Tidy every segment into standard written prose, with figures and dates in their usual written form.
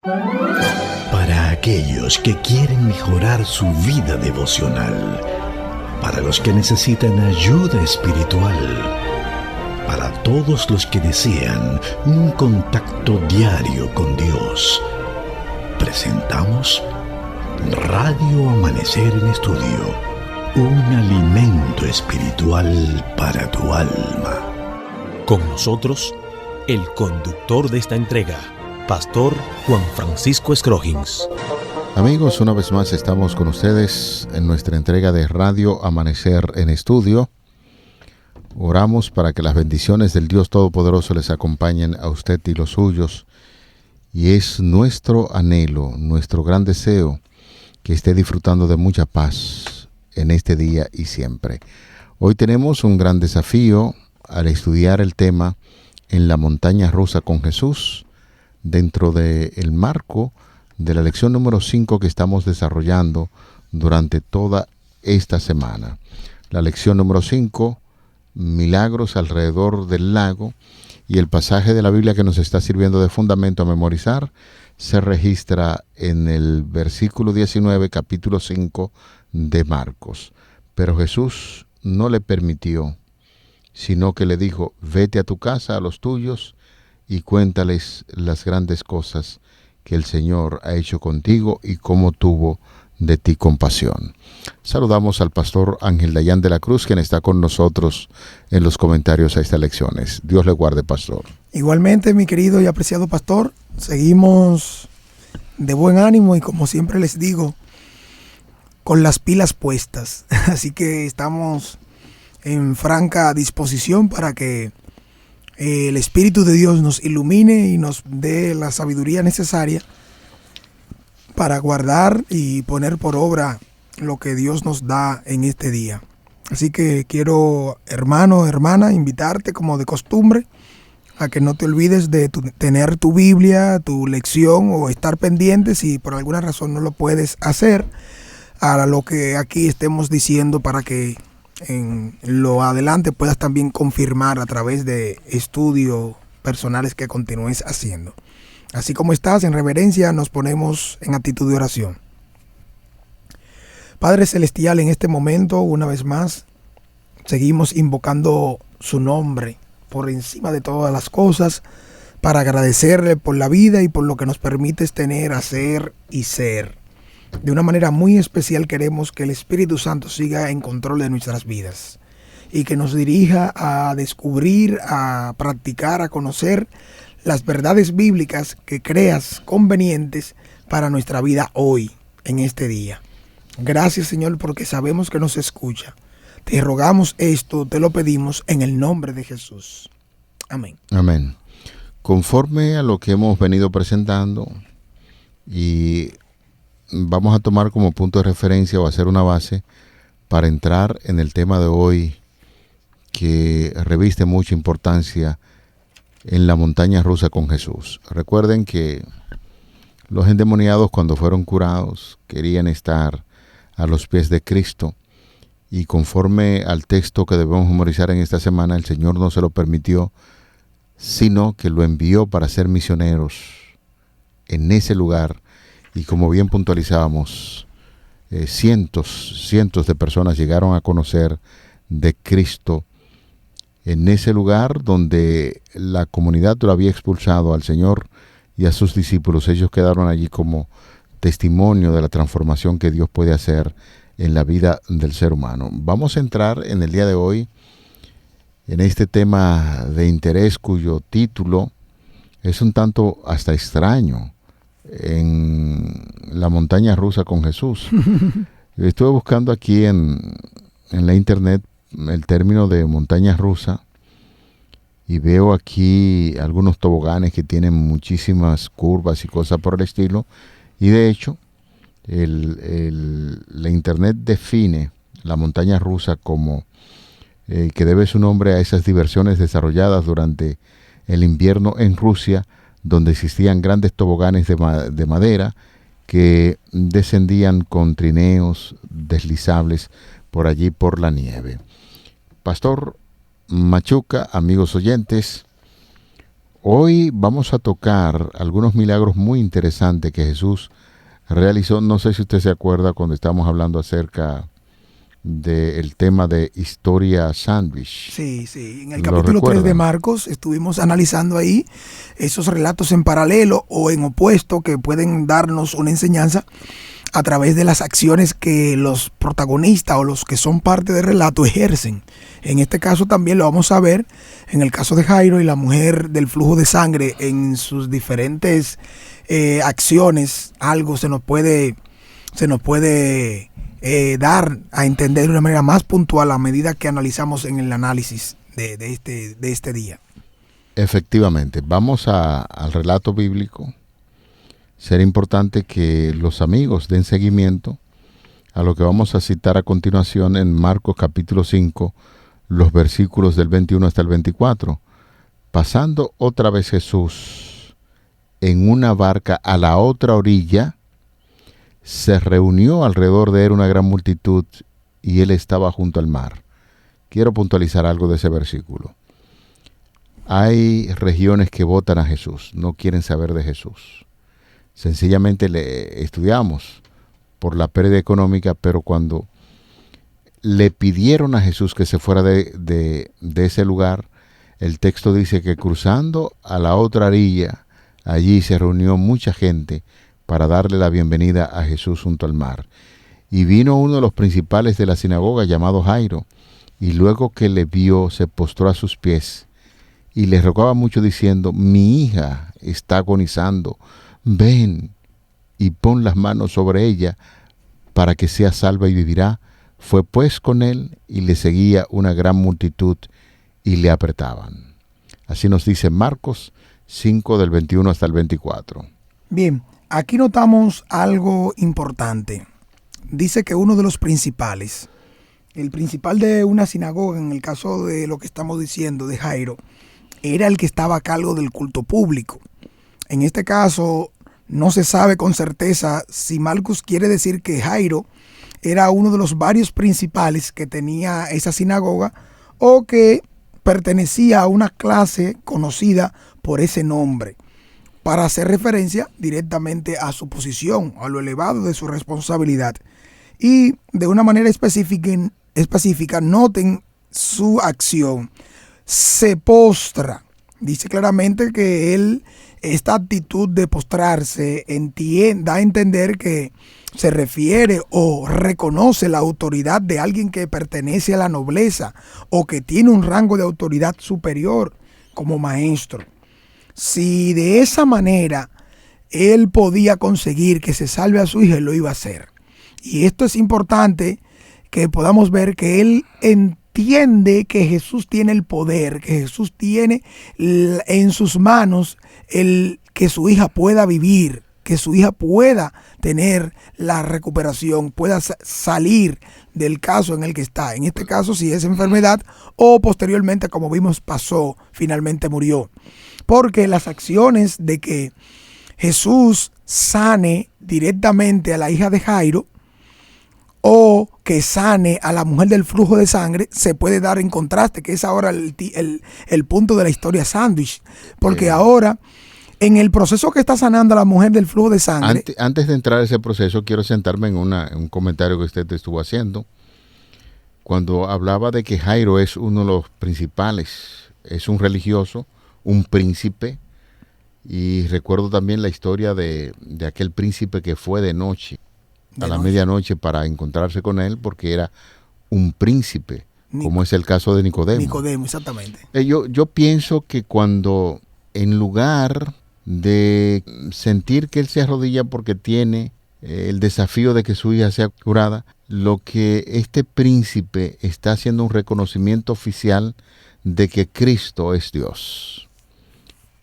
Para aquellos que quieren mejorar su vida devocional, para los que necesitan ayuda espiritual, para todos los que desean un contacto diario con Dios, presentamos Radio Amanecer en Estudio, un alimento espiritual para tu alma. Con nosotros, el conductor de esta entrega, Pastor Juan Francisco Scroggins. Amigos, una vez más estamos con ustedes en nuestra entrega de Radio Amanecer en Estudio. Oramos para que las bendiciones del Dios Todopoderoso les acompañen a usted y los suyos. Y es nuestro anhelo, nuestro gran deseo, que esté disfrutando de mucha paz en este día y siempre. Hoy tenemos un gran desafío al estudiar el tema En la montaña rusa con Jesús, dentro del marco de la lección número 5 que estamos desarrollando durante toda esta semana. La lección número 5, Milagros alrededor del lago, y el pasaje de la Biblia que nos está sirviendo de fundamento a memorizar se registra en el versículo 19, capítulo 5 de Marcos. Pero Jesús no le permitió, sino que le dijo: vete a tu casa, a los tuyos, y cuéntales las grandes cosas que el Señor ha hecho contigo y cómo tuvo de ti compasión. Saludamos al pastor Ángel Dayan de la Cruz, quien está con nosotros en los comentarios a estas lecciones. Dios le guarde, pastor. Igualmente, mi querido y apreciado pastor, seguimos de buen ánimo y, como siempre les digo, con las pilas puestas. Así que estamos en franca disposición para que el Espíritu de Dios nos ilumine y nos dé la sabiduría necesaria para guardar y poner por obra lo que Dios nos da en este día. Así que quiero, hermano, hermana, invitarte como de costumbre a que no te olvides de tener tu Biblia, tu lección, o estar pendiente si por alguna razón no lo puedes hacer, a lo que aquí estemos diciendo, para que en lo adelante puedas también confirmar a través de estudios personales que continúes haciendo. Así como estás, en reverencia nos ponemos en actitud de oración. Padre Celestial, en este momento, una vez más, seguimos invocando su nombre por encima de todas las cosas, para agradecerle por la vida y por lo que nos permites tener, hacer y ser. De una manera muy especial queremos que el Espíritu Santo siga en control de nuestras vidas y que nos dirija a descubrir, a practicar, a conocer las verdades bíblicas que creas convenientes para nuestra vida hoy, en este día. Gracias, Señor, porque sabemos que nos escucha. Te rogamos esto, te lo pedimos en el nombre de Jesús. Amén. Amén. Conforme a lo que hemos venido presentando, y vamos a tomar como punto de referencia o hacer una base para entrar en el tema de hoy, que reviste mucha importancia en la montaña rusa con Jesús. Recuerden que los endemoniados, cuando fueron curados, querían estar a los pies de Cristo, y conforme al texto que debemos memorizar en esta semana, el Señor no se lo permitió, sino que lo envió para ser misioneros en ese lugar. Y como bien puntualizábamos, cientos de personas llegaron a conocer de Cristo en ese lugar donde la comunidad lo había expulsado al Señor y a sus discípulos. Ellos quedaron allí como testimonio de la transformación que Dios puede hacer en la vida del ser humano. Vamos a entrar en el día de hoy en este tema de interés, cuyo título es un tanto hasta extraño: en la montaña rusa con Jesús. Estuve buscando aquí en la internet el término de montaña rusa y veo aquí algunos toboganes que tienen muchísimas curvas y cosas por el estilo, y de hecho la internet define la montaña rusa como que debe su nombre a esas diversiones desarrolladas durante el invierno en Rusia, donde existían grandes toboganes de madera que descendían con trineos deslizables por allí por la nieve. Pastor Machuca, amigos oyentes, Hoy vamos a tocar algunos milagros muy interesantes que Jesús realizó. No sé si usted se acuerda cuando estábamos hablando acerca del tema de historia sándwich. Sí. En el capítulo 3 de Marcos estuvimos analizando ahí esos relatos en paralelo o en opuesto que pueden darnos una enseñanza a través de las acciones que los protagonistas o los que son parte del relato ejercen. En este caso también lo vamos a ver en el caso de Jairo y la mujer del flujo de sangre en sus diferentes acciones. Algo se nos puede dar a entender de una manera más puntual a medida que analizamos en el análisis de este día. Efectivamente, vamos al relato bíblico. Será importante que los amigos den seguimiento a lo que vamos a citar a continuación en Marcos capítulo 5, los versículos del 21 hasta el 24. Pasando otra vez Jesús en una barca a la otra orilla, se reunió alrededor de él una gran multitud y él estaba junto al mar. Quiero puntualizar algo de ese versículo. Hay regiones que votan a Jesús, no quieren saber de Jesús. Sencillamente le estudiamos por la pérdida económica, pero cuando le pidieron a Jesús que se fuera de ese lugar, el texto dice que cruzando a la otra orilla, allí se reunió mucha gente para darle la bienvenida a Jesús junto al mar. Y vino uno de los principales de la sinagoga llamado Jairo, y luego que le vio se postró a sus pies y le rogaba mucho diciendo: mi hija está agonizando, ven y pon las manos sobre ella para que sea salva y vivirá. Fue pues con él y le seguía una gran multitud y le apretaban. Así nos dice Marcos 5 del 21 hasta el 24. Bien, aquí notamos algo importante. Dice que uno de los principales, el principal de una sinagoga, en el caso de lo que estamos diciendo de Jairo, era el que estaba a cargo del culto público. En este caso, no se sabe con certeza si Marcos quiere decir que Jairo era uno de los varios principales que tenía esa sinagoga o que pertenecía a una clase conocida por ese nombre, para hacer referencia directamente a su posición, a lo elevado de su responsabilidad. Y de una manera específica noten su acción. Se postra. Dice claramente que esta actitud de postrarse da a entender que se refiere o reconoce la autoridad de alguien que pertenece a la nobleza o que tiene un rango de autoridad superior como maestro. Si de esa manera él podía conseguir que se salve a su hija, él lo iba a hacer. Y esto es importante que podamos ver que él entiende que Jesús tiene el poder, que Jesús tiene en sus manos el que su hija pueda vivir, que su hija pueda tener la recuperación, pueda salir del caso en el que está. En este caso, si es enfermedad o posteriormente, como vimos, pasó, finalmente murió. Porque las acciones de que Jesús sane directamente a la hija de Jairo o que sane a la mujer del flujo de sangre se puede dar en contraste, que es ahora el punto de la historia sándwich. Porque ahora, en el proceso que está sanando a la mujer del flujo de sangre... Antes de entrar a ese proceso, quiero sentarme en un comentario que usted estuvo haciendo. Cuando hablaba de que Jairo es uno de los principales, es un religioso, un príncipe, y recuerdo también la historia de aquel príncipe que fue de noche, a la medianoche, para encontrarse con él, porque era un príncipe, como es el caso de Nicodemo. Nicodemo, exactamente. Yo pienso que cuando, en lugar de sentir que él se arrodilla porque tiene el desafío de que su hija sea curada, lo que este príncipe está haciendo un reconocimiento oficial de que Cristo es Dios.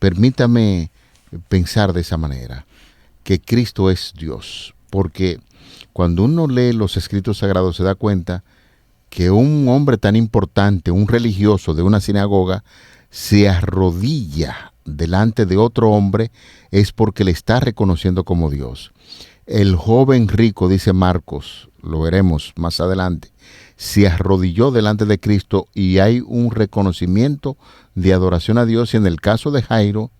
Permítame pensar de esa manera, que Cristo es Dios, porque cuando uno lee los escritos sagrados se da cuenta que un hombre tan importante, un religioso de una sinagoga, se arrodilla delante de otro hombre es porque le está reconociendo como Dios. el joven rico, dice Marcos, lo veremos más adelante, se arrodilló delante de Cristo y hay un reconocimiento de adoración a Dios. Y en el caso de Jairo,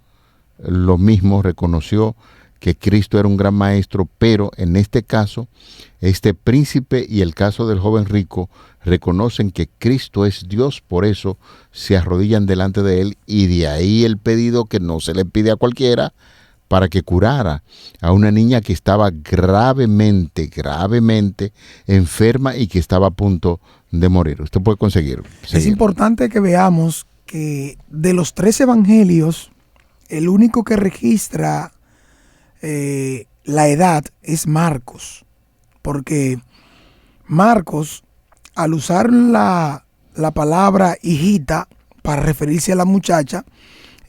lo mismo, reconoció que Cristo era un gran maestro, pero en este caso, este príncipe y el caso del joven rico reconocen que Cristo es Dios, por eso se arrodillan delante de él, y de ahí el pedido que no se le pide a cualquiera, para que curara a una niña que estaba gravemente enferma y que estaba a punto de morir. Usted puede seguir. Es importante que veamos que de los 3 evangelios, el único que registra la edad es Marcos, porque Marcos, al usar la palabra hijita para referirse a la muchacha,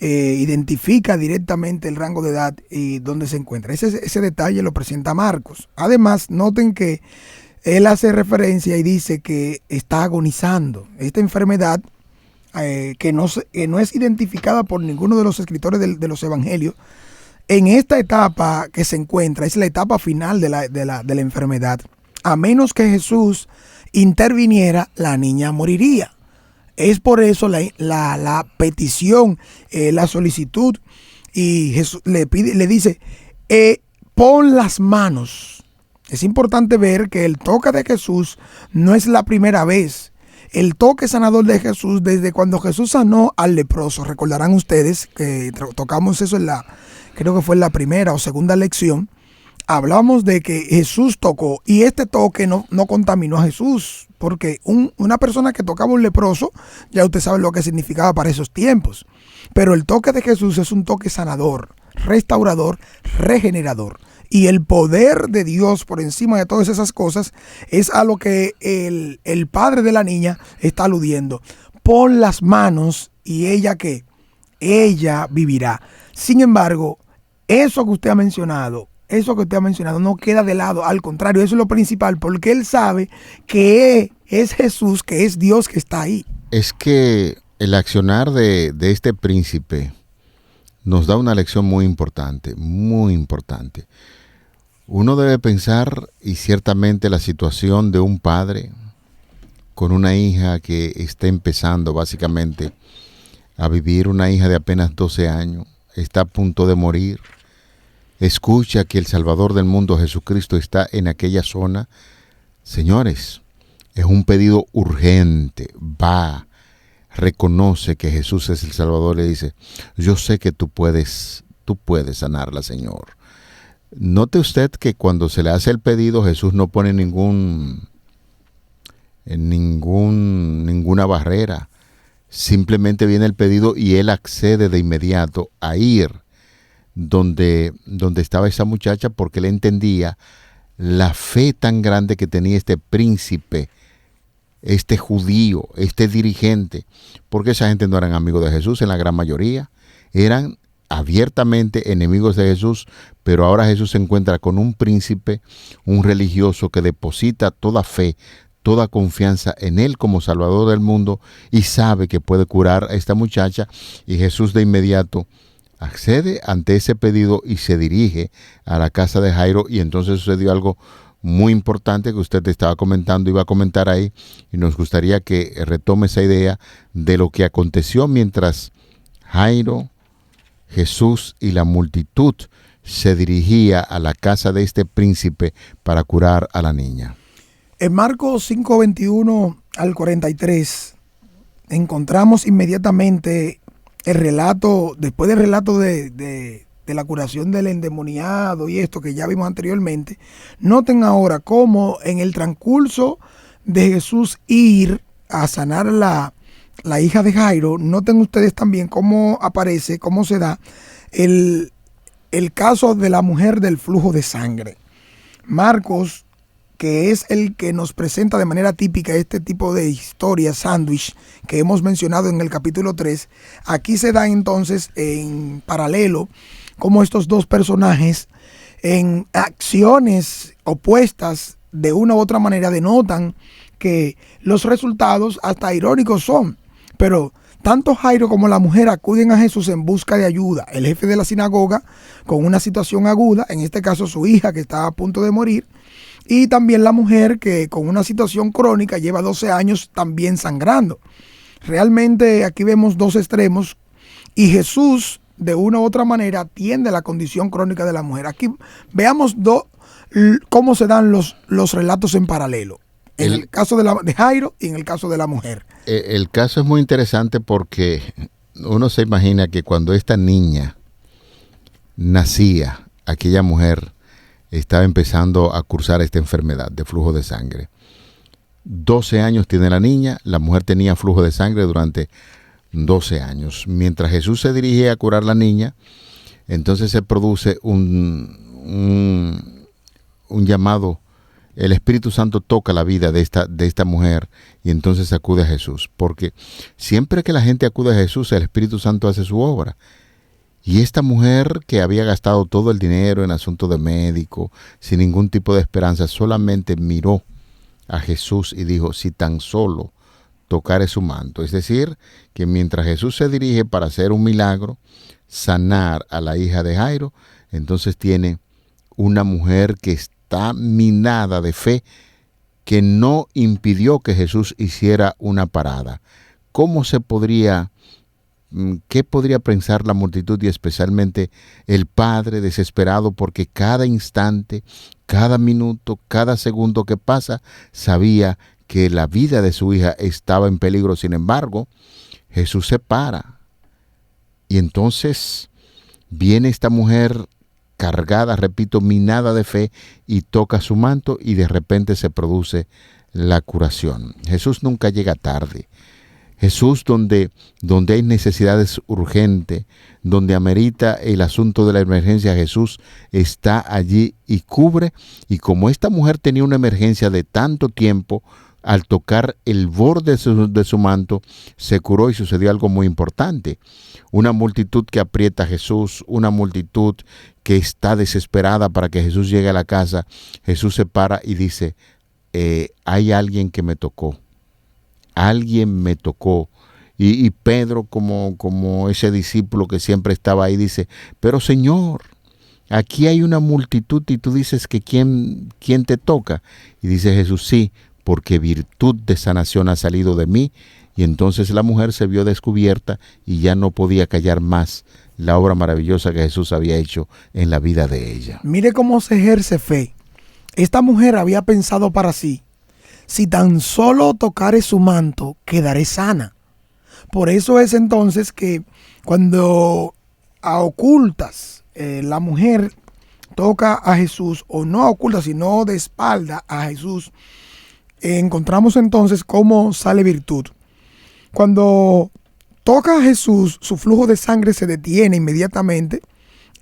identifica directamente el rango de edad y dónde se encuentra. Ese detalle lo presenta Marcos. Además, noten que él hace referencia y dice que está agonizando. Esta enfermedad que no es identificada por ninguno de los escritores de los evangelios, en esta etapa que se encuentra, es la etapa final de la enfermedad. A menos que Jesús interviniera, la niña moriría. Es por eso la petición, la solicitud, y Jesús le dice, pon las manos. Es importante ver que el toque de Jesús no es la primera vez. El toque sanador de Jesús, desde cuando Jesús sanó al leproso, recordarán ustedes que tocamos eso creo que fue en la primera o segunda lección, hablamos de que Jesús tocó, y este toque no contaminó a Jesús, porque una persona que tocaba un leproso, ya usted sabe lo que significaba para esos tiempos. Pero el toque de Jesús es un toque sanador, restaurador, regenerador. Y el poder de Dios por encima de todas esas cosas es a lo que el padre de la niña está aludiendo. Pon las manos y ella ¿qué? Ella vivirá. Sin embargo, eso que usted ha mencionado no queda de lado, al contrario, eso es lo principal, porque él sabe que es Jesús, que es Dios que está ahí. Es que el accionar de este príncipe nos da una lección muy importante, muy importante. Uno debe pensar, y ciertamente la situación de un padre con una hija que está empezando básicamente a vivir, una hija de apenas 12 años, está a punto de morir. Escucha que el Salvador del mundo, Jesucristo, está en aquella zona. Señores, es un pedido urgente. Va, reconoce que Jesús es el Salvador. Le dice, yo sé que tú puedes sanarla, Señor. Note usted que cuando se le hace el pedido, Jesús no pone ninguna barrera. Simplemente viene el pedido y él accede de inmediato a ir donde estaba esa muchacha, porque él entendía la fe tan grande que tenía este príncipe, este judío, este dirigente, porque esa gente no eran amigos de Jesús, en la gran mayoría eran abiertamente enemigos de Jesús, pero ahora Jesús se encuentra con un príncipe, un religioso que deposita toda fe, toda confianza en él como Salvador del mundo, y sabe que puede curar a esta muchacha, y Jesús de inmediato accede ante ese pedido y se dirige a la casa de Jairo. Y entonces sucedió algo muy importante que usted estaba comentando, iba a comentar ahí, y nos gustaría que retome esa idea de lo que aconteció mientras Jairo, Jesús y la multitud se dirigía a la casa de este príncipe para curar a la niña. En Marcos 5:21 al 43 encontramos inmediatamente el relato, después del relato de la curación del endemoniado y esto que ya vimos anteriormente. Noten ahora cómo en el transcurso de Jesús ir a sanar la hija de Jairo, noten ustedes también cómo aparece, cómo se da el caso de la mujer del flujo de sangre. Marcos, que es el que nos presenta de manera típica este tipo de historia sándwich que hemos mencionado en el capítulo 3, aquí se da entonces en paralelo cómo estos dos personajes en acciones opuestas de una u otra manera denotan que los resultados hasta irónicos son, pero Tanto Jairo como la mujer acuden a Jesús en busca de ayuda. El jefe de la sinagoga con una situación aguda, en este caso su hija que está a punto de morir, y también la mujer que con una situación crónica lleva 12 años también sangrando. Realmente aquí vemos dos extremos y Jesús de una u otra manera atiende la condición crónica de la mujer. Aquí veamos cómo se dan los relatos en paralelo. En el caso de Jairo y en el caso de la mujer. El caso es muy interesante porque uno se imagina que cuando esta niña nacía, aquella mujer estaba empezando a cursar esta enfermedad de flujo de sangre. 12 años tiene la niña, la mujer tenía flujo de sangre durante 12 años. Mientras Jesús se dirige a curar a la niña, entonces se produce un llamado. El Espíritu Santo toca la vida de esta mujer y entonces acude a Jesús. Porque siempre que la gente acude a Jesús, el Espíritu Santo hace su obra. Y esta mujer que había gastado todo el dinero en asuntos de médico, sin ningún tipo de esperanza, solamente miró a Jesús y dijo, si tan solo tocare su manto. Es decir, que mientras Jesús se dirige para hacer un milagro, sanar a la hija de Jairo, entonces tiene una mujer que está minada de fe, que no impidió que Jesús hiciera una parada. ¿Qué podría pensar la multitud y especialmente el padre desesperado porque cada instante, cada minuto, cada segundo que pasa, sabía que la vida de su hija estaba en peligro? Sin embargo, Jesús se para y entonces viene esta mujer cargada, repito, minada de fe, y toca su manto y de repente se produce la curación. Jesús nunca llega tarde. Jesús, donde hay necesidades urgentes, donde amerita el asunto de la emergencia, Jesús está allí y cubre. Y como esta mujer tenía una emergencia de tanto tiempo, al tocar el borde de su manto, se curó y sucedió algo muy importante. Una multitud que aprieta a Jesús, una multitud que está desesperada para que Jesús llegue a la casa. Jesús se para y dice, hay alguien que me tocó. Alguien me tocó. Y Pedro, como ese discípulo que siempre estaba ahí, dice, pero Señor, aquí hay una multitud y tú dices que ¿quién te toca? Y dice Jesús, sí, porque virtud de sanación ha salido de mí. Y entonces la mujer se vio descubierta y ya no podía callar más la obra maravillosa que Jesús había hecho en la vida de ella. Mire cómo se ejerce fe. Esta mujer había pensado para sí, si tan solo tocare su manto, quedaré sana. Por eso es entonces que cuando a ocultas la mujer toca a Jesús, o no a ocultas, sino de espalda a Jesús, encontramos entonces cómo sale virtud. Cuando toca a Jesús, su flujo de sangre se detiene inmediatamente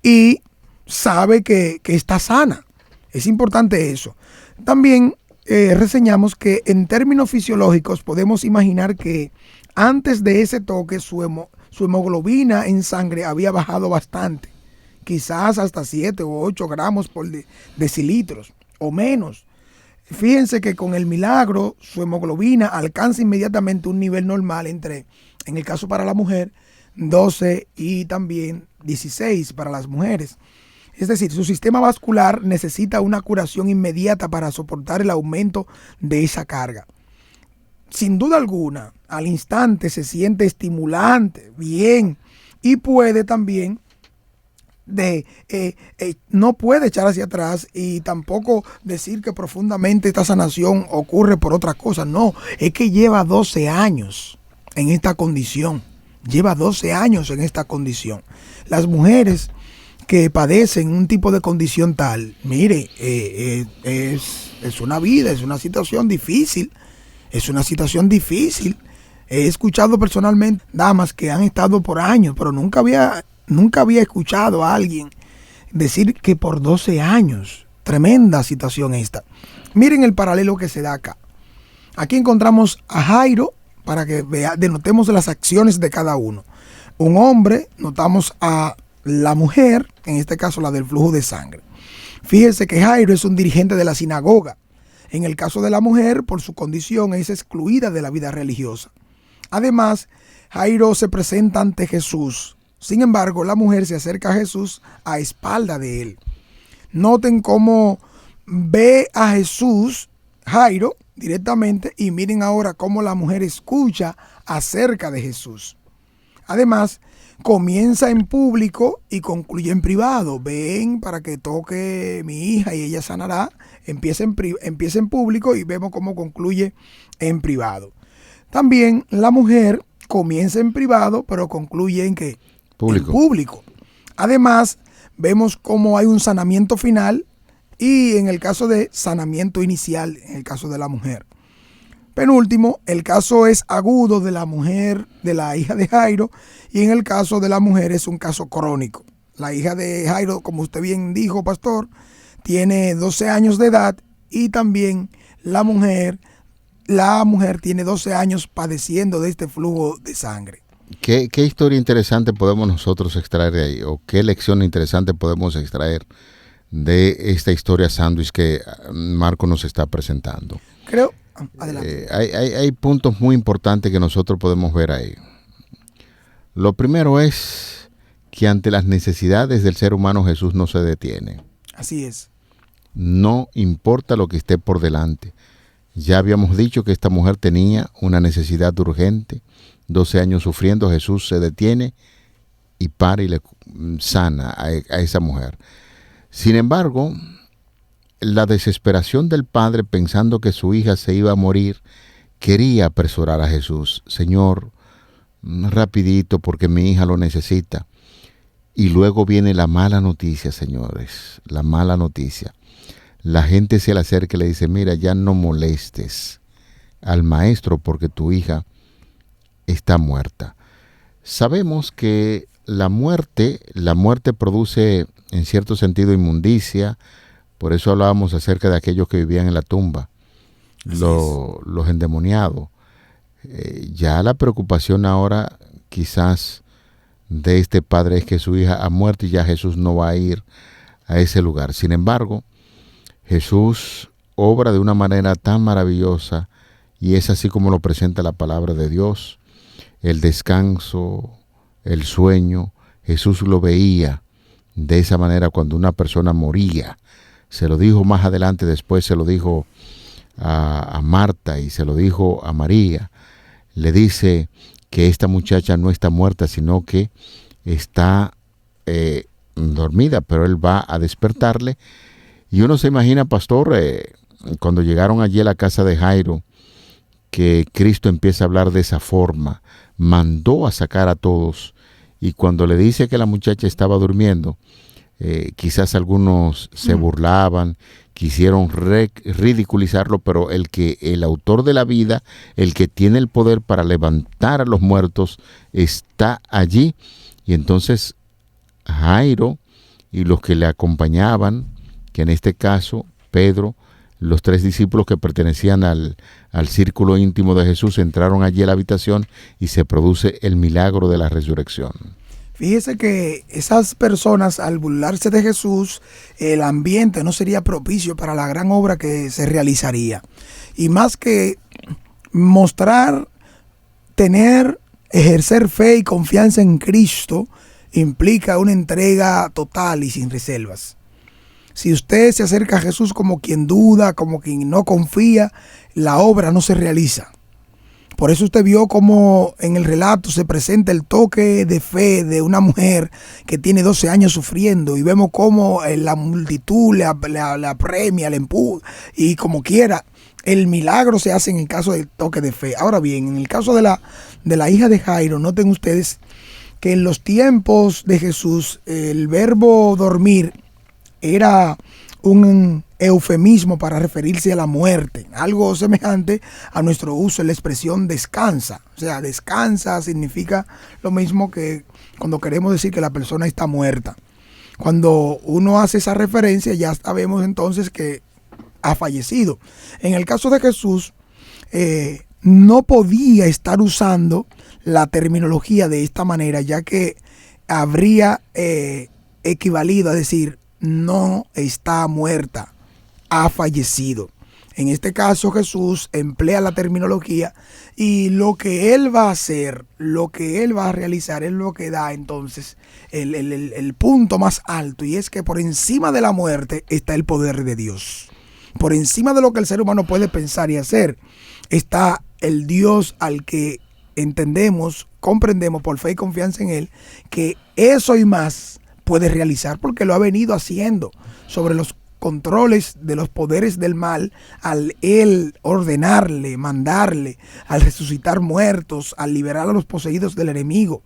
y sabe que está sana. Es importante eso. También reseñamos que en términos fisiológicos podemos imaginar que antes de ese toque su hemoglobina en sangre había bajado bastante, quizás hasta 7 o 8 gramos por decilitros o menos. Fíjense que con el milagro su hemoglobina alcanza inmediatamente un nivel normal entre, en el caso para la mujer, 12 y también 16 para las mujeres. Es decir, su sistema vascular necesita una curación inmediata para soportar el aumento de esa carga. Sin duda alguna, al instante se siente estimulante, bien, y puede también no puede echar hacia atrás y tampoco decir que profundamente esta sanación ocurre por otra cosa. No, es que lleva 12 años en esta condición. Lleva 12 años en esta condición. Las mujeres que padecen un tipo de condición tal, mire, es una vida, es una situación difícil. Es una situación difícil. He escuchado personalmente damas que han estado por años, pero nunca había escuchado a alguien decir que por 12 años. Tremenda situación esta. Miren el paralelo que se da acá. Aquí encontramos a Jairo, para que denotemos las acciones de cada uno. Un hombre, notamos a la mujer, en este caso la del flujo de sangre. Fíjense que Jairo es un dirigente de la sinagoga. En el caso de la mujer, por su condición, es excluida de la vida religiosa. Además, Jairo se presenta ante Jesús. Sin embargo, la mujer se acerca a Jesús a espalda de él. Noten cómo ve a Jesús, Jairo, directamente, y miren ahora cómo la mujer escucha acerca de Jesús. Además, comienza en público y concluye en privado. Ven para que toque mi hija y ella sanará. Empieza en público y vemos cómo concluye en privado. También la mujer comienza en privado, pero concluye en ¿qué? Público. En público. Además, vemos cómo hay un sanamiento final y en el caso de sanamiento inicial, en el caso de la mujer. Penúltimo, el caso es agudo de la mujer, de la hija de Jairo, y en el caso de la mujer es un caso crónico. La hija de Jairo, como usted bien dijo, pastor, tiene 12 años de edad y también la mujer tiene 12 años padeciendo de este flujo de sangre. ¿Qué historia interesante podemos nosotros extraer de ahí? ¿O qué lección interesante podemos extraer de esta historia sándwich que Marco nos está presentando? Creo... Adelante. Hay puntos muy importantes que nosotros podemos ver ahí. Lo primero es que ante las necesidades del ser humano Jesús no se detiene. Así es. No importa lo que esté por delante. Ya habíamos dicho que esta mujer tenía una necesidad urgente, 12 años sufriendo. Jesús se detiene y para y le sana a esa mujer. Sin embargo, la desesperación del padre, pensando que su hija se iba a morir, quería apresurar a Jesús. Señor, rapidito porque mi hija lo necesita. Y luego viene la mala noticia, señores, la mala noticia. La gente se le acerca y le dice, mira, ya no molestes al maestro porque tu hija está muerta. Sabemos que la muerte produce en cierto sentido inmundicia. Por eso hablábamos acerca de aquellos que vivían en la tumba, los endemoniados. Ya la preocupación ahora quizás de este padre es que su hija ha muerto y ya Jesús no va a ir a ese lugar. Sin embargo, Jesús obra de una manera tan maravillosa y es así como lo presenta la palabra de Dios. El descanso, el sueño, Jesús lo veía de esa manera cuando una persona moría. Se lo dijo más adelante, después se lo dijo a Marta y se lo dijo a María. Le dice que esta muchacha no está muerta, sino que está dormida, pero él va a despertarle. Y uno se imagina, pastor, cuando llegaron allí a la casa de Jairo, que Cristo empieza a hablar de esa forma, mandó a sacar a todos, y cuando le dice que la muchacha estaba durmiendo, quizás algunos se burlaban, quisieron ridiculizarlo, pero el autor de la vida, el que tiene el poder para levantar a los muertos, está allí. Y entonces Jairo y los que le acompañaban, que en este caso Pedro, los 3 discípulos que pertenecían al círculo íntimo de Jesús, entraron allí a la habitación y se produce el milagro de la resurrección. Fíjese que esas personas, al burlarse de Jesús, el ambiente no sería propicio para la gran obra que se realizaría. Y más que mostrar, ejercer fe y confianza en Cristo, implica una entrega total y sin reservas. Si usted se acerca a Jesús como quien duda, como quien no confía, la obra no se realiza. Por eso usted vio cómo en el relato se presenta el toque de fe de una mujer que tiene 12 años sufriendo, y vemos cómo la multitud le apremia, le empuja, y como quiera, el milagro se hace en el caso del toque de fe. Ahora bien, en el caso de la hija de Jairo, noten ustedes que en los tiempos de Jesús el verbo dormir era un eufemismo para referirse a la muerte, algo semejante a nuestro uso de la expresión descansa. O sea, descansa significa lo mismo que cuando queremos decir que la persona está muerta. Cuando uno hace esa referencia, ya sabemos entonces que ha fallecido. En el caso de Jesús, no podía estar usando la terminología de esta manera, ya que habría equivalido a decir no está muerta, ha fallecido. En este caso Jesús emplea la terminología y lo que Él va a hacer, lo que Él va a realizar es lo que da entonces el punto más alto, y es que por encima de la muerte está el poder de Dios. Por encima de lo que el ser humano puede pensar y hacer está el Dios al que entendemos, comprendemos por fe y confianza en Él, que eso y más puede realizar porque lo ha venido haciendo sobre los controles de los poderes del mal, al Él ordenarle, mandarle, al resucitar muertos, al liberar a los poseídos del enemigo.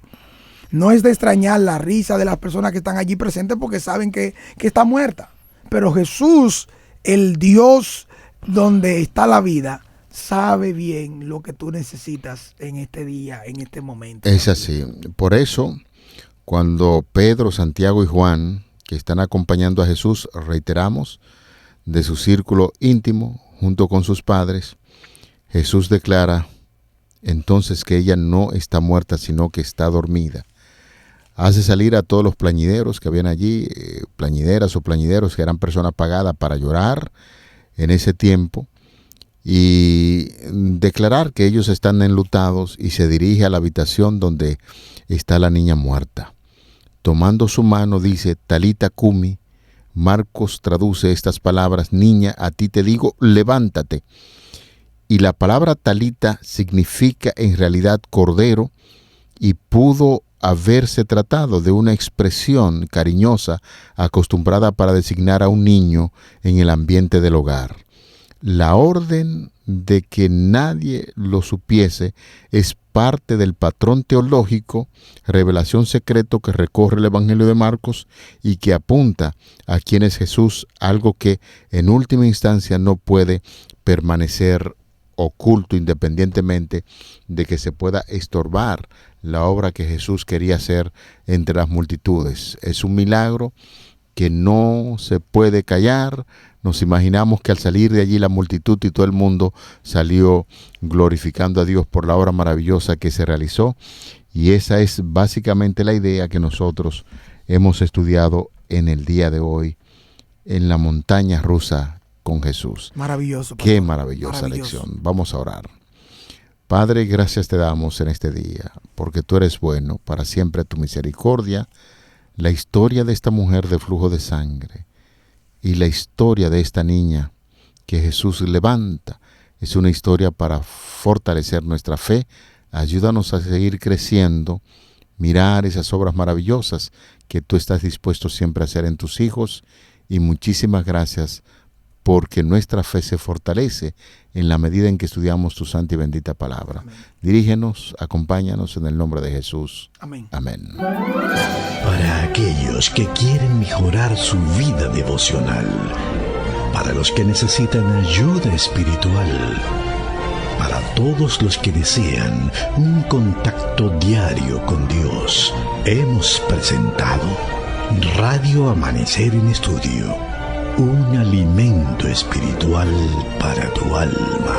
No es de extrañar la risa de las personas que están allí presentes porque saben que está muerta. Pero Jesús, el Dios donde está la vida, sabe bien lo que tú necesitas en este día, en este momento. Es así. Por eso, cuando Pedro, Santiago y Juan, que están acompañando a Jesús, reiteramos, de su círculo íntimo, junto con sus padres, Jesús declara entonces que ella no está muerta, sino que está dormida. Hace salir a todos los plañideros que habían allí, plañideras o plañideros que eran personas pagadas para llorar en ese tiempo, y declarar que ellos están enlutados, y se dirige a la habitación donde está la niña muerta. Tomando su mano dice, Talita cumi. Marcos traduce estas palabras, niña, a ti te digo, levántate. Y la palabra talita significa en realidad cordero, y pudo haberse tratado de una expresión cariñosa acostumbrada para designar a un niño en el ambiente del hogar. La orden de que nadie lo supiese es parte del patrón teológico, revelación secreto que recorre el Evangelio de Marcos y que apunta a quién es Jesús, algo que en última instancia no puede permanecer oculto independientemente de que se pueda estorbar la obra que Jesús quería hacer entre las multitudes. Es un milagro que no se puede callar. Nos imaginamos que al salir de allí la multitud y todo el mundo salió glorificando a Dios por la obra maravillosa que se realizó, y esa es básicamente la idea que nosotros hemos estudiado en el día de hoy en la montaña rusa con Jesús. Maravilloso. Qué maravillosa lección. Vamos a orar. Padre, gracias te damos en este día, porque tú eres bueno, para siempre tu misericordia. La historia de esta mujer de flujo de sangre y la historia de esta niña que Jesús levanta es una historia para fortalecer nuestra fe. Ayúdanos a seguir creciendo, mirar esas obras maravillosas que tú estás dispuesto siempre a hacer en tus hijos, y muchísimas gracias porque nuestra fe se fortalece en la medida en que estudiamos tu santa y bendita palabra. Amén. Dirígenos, acompáñanos en el nombre de Jesús. Amén. Amén. Para aquellos que quieren mejorar su vida devocional, para los que necesitan ayuda espiritual, para todos los que desean un contacto diario con Dios, hemos presentado Radio Amanecer en Estudio, un alimento espiritual para tu alma.